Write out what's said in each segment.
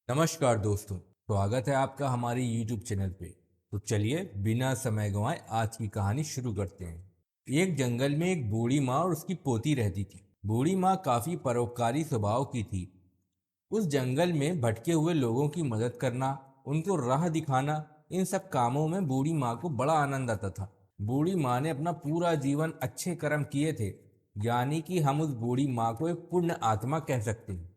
नमस्कार दोस्तों, स्वागत है आपका हमारे YouTube चैनल पे। तो चलिए बिना समय गंवाए आज की कहानी शुरू करते हैं। एक जंगल में एक बूढ़ी माँ और उसकी पोती रहती थी। बूढ़ी माँ काफी परोपकारी स्वभाव की थी। उस जंगल में भटके हुए लोगों की मदद करना, उनको राह दिखाना, इन सब कामों में बूढ़ी माँ को बड़ा आनंद आता था। बूढ़ी माँ ने अपना पूरा जीवन अच्छे कर्म किए थे, यानी कि हम उस बूढ़ी माँ को एक पुण्य आत्मा कह सकते हैं।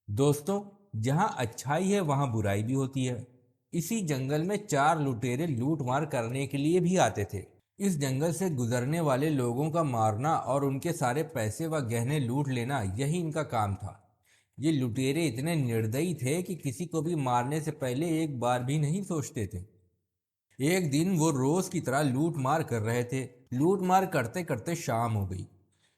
दोस्तों, जहाँ अच्छाई है वहाँ बुराई भी होती है। इसी जंगल में चार लुटेरे लूट मार करने के लिए भी आते थे। इस जंगल से गुजरने वाले लोगों का मारना और उनके सारे पैसे व गहने लूट लेना, यही इनका काम था। ये लुटेरे इतने निर्दयी थे कि किसी को भी मारने से पहले एक बार भी नहीं सोचते थे। एक दिन वो रोज की तरह लूट मार कर रहे थे। लूट मार करते करते शाम हो गई।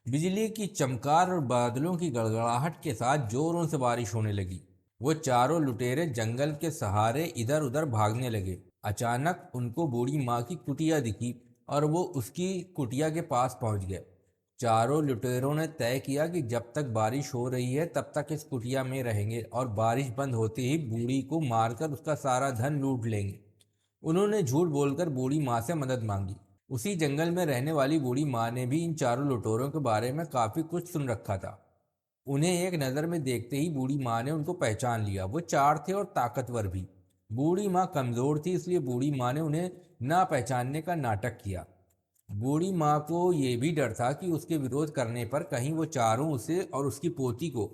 बिजली की चमकार और बादलों की गड़गड़ाहट के साथ जोरों से बारिश होने लगी। वो चारों लुटेरे जंगल के सहारे इधर उधर भागने लगे। अचानक उनको बूढ़ी माँ की कुटिया दिखी और वो उसकी कुटिया के पास पहुंच गए। चारों लुटेरों ने तय किया कि जब तक बारिश हो रही है तब तक इस कुटिया में रहेंगे और बारिश बंद होते ही बूढ़ी को मारकर उसका सारा धन लूट लेंगे। उन्होंने झूठ बोलकर बूढ़ी माँ से मदद मांगी। उसी जंगल में रहने वाली बूढ़ी माँ ने भी इन चारों लुटेरों के बारे में काफी कुछ सुन रखा था। उन्हें एक नज़र में देखते ही बूढ़ी माँ ने उनको पहचान लिया। वो चार थे और ताकतवर भी। बूढ़ी माँ कमजोर थी, इसलिए बूढ़ी माँ ने उन्हें ना पहचानने का नाटक किया। बूढ़ी माँ को ये भी डर था कि उसके विरोध करने पर कहीं वो चारों उसे और उसकी पोती को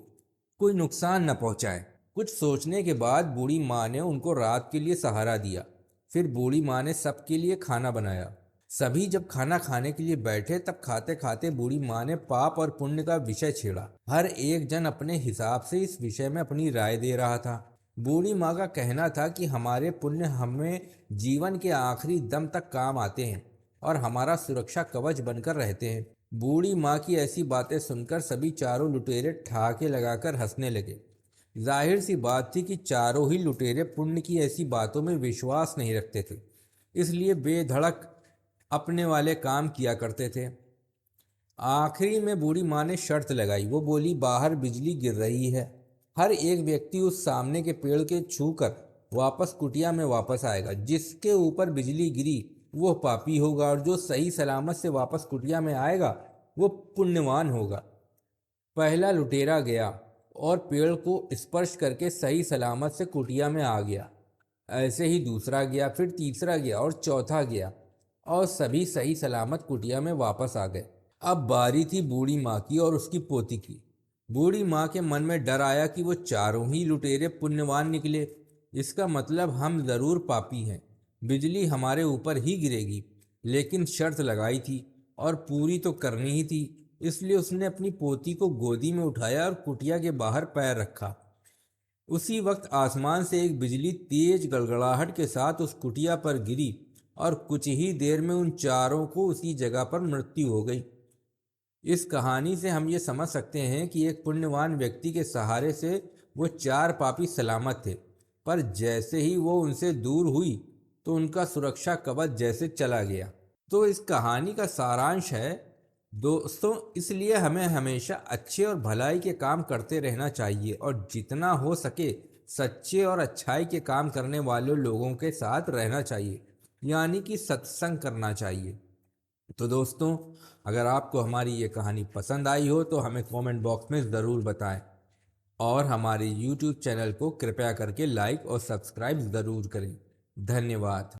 कोई नुकसान न पहुंचाए। कुछ सोचने के बाद बूढ़ी माँ ने उनको रात के लिए सहारा दिया। फिर बूढ़ी माँ ने सबके लिए खाना बनाया। सभी जब खाना खाने के लिए बैठे तब खाते खाते बूढ़ी माँ ने पाप और पुण्य का विषय छेड़ा। हर एक जन अपने हिसाब से इस विषय में अपनी राय दे रहा था। बूढ़ी माँ का कहना था कि हमारे पुण्य हमें जीवन के आखिरी दम तक काम आते हैं और हमारा सुरक्षा कवच बनकर रहते हैं। बूढ़ी माँ की ऐसी बातें सुनकर सभी चारों लुटेरे ठहाके लगाकर हंसने लगे। जाहिर सी बात थी कि चारों ही लुटेरे पुण्य की ऐसी बातों में विश्वास नहीं रखते थे, इसलिए बेधड़क अपने वाले काम किया करते थे। आखिरी में बूढ़ी माँ ने शर्त लगाई। वो बोली, बाहर बिजली गिर रही है, हर एक व्यक्ति उस सामने के पेड़ के छूकर वापस कुटिया में वापस आएगा। जिसके ऊपर बिजली गिरी वो पापी होगा और जो सही सलामत से वापस कुटिया में आएगा वो पुण्यवान होगा। पहला लुटेरा गया और पेड़ को स्पर्श करके सही सलामत से कुटिया में आ गया। ऐसे ही दूसरा गया, फिर तीसरा गया और चौथा गया और सभी सही सलामत कुटिया में वापस आ गए। अब बारी थी बूढ़ी माँ की और उसकी पोती की। बूढ़ी माँ के मन में डर आया कि वो चारों ही लुटेरे पुण्यवान निकले। इसका मतलब हम जरूर पापी हैं। बिजली हमारे ऊपर ही गिरेगी। लेकिन शर्त लगाई थी और पूरी तो करनी ही थी, इसलिए उसने अपनी पोती को गोदी में उठाया और कुटिया के बाहर पैर रखा। उसी वक्त आसमान से एक बिजली तेज गड़गड़ाहट के साथ उस कुटिया पर गिरी और कुछ ही देर में उन चारों को उसी जगह पर मृत्यु हो गई। इस कहानी से हम ये समझ सकते हैं कि एक पुण्यवान व्यक्ति के सहारे से वो चार पापी सलामत थे, पर जैसे ही वो उनसे दूर हुई तो उनका सुरक्षा कवच जैसे चला गया। तो इस कहानी का सारांश है दोस्तों, इसलिए हमें हमेशा अच्छे और भलाई के काम करते रहना चाहिए और जितना हो सके सच्चे और अच्छाई के काम करने वाले लोगों के साथ रहना चाहिए, यानी कि सत्संग करना चाहिए। तो दोस्तों, अगर आपको हमारी ये कहानी पसंद आई हो तो हमें कमेंट बॉक्स में ज़रूर बताएं और हमारे YouTube चैनल को कृपया करके लाइक और सब्सक्राइब ज़रूर करें। धन्यवाद।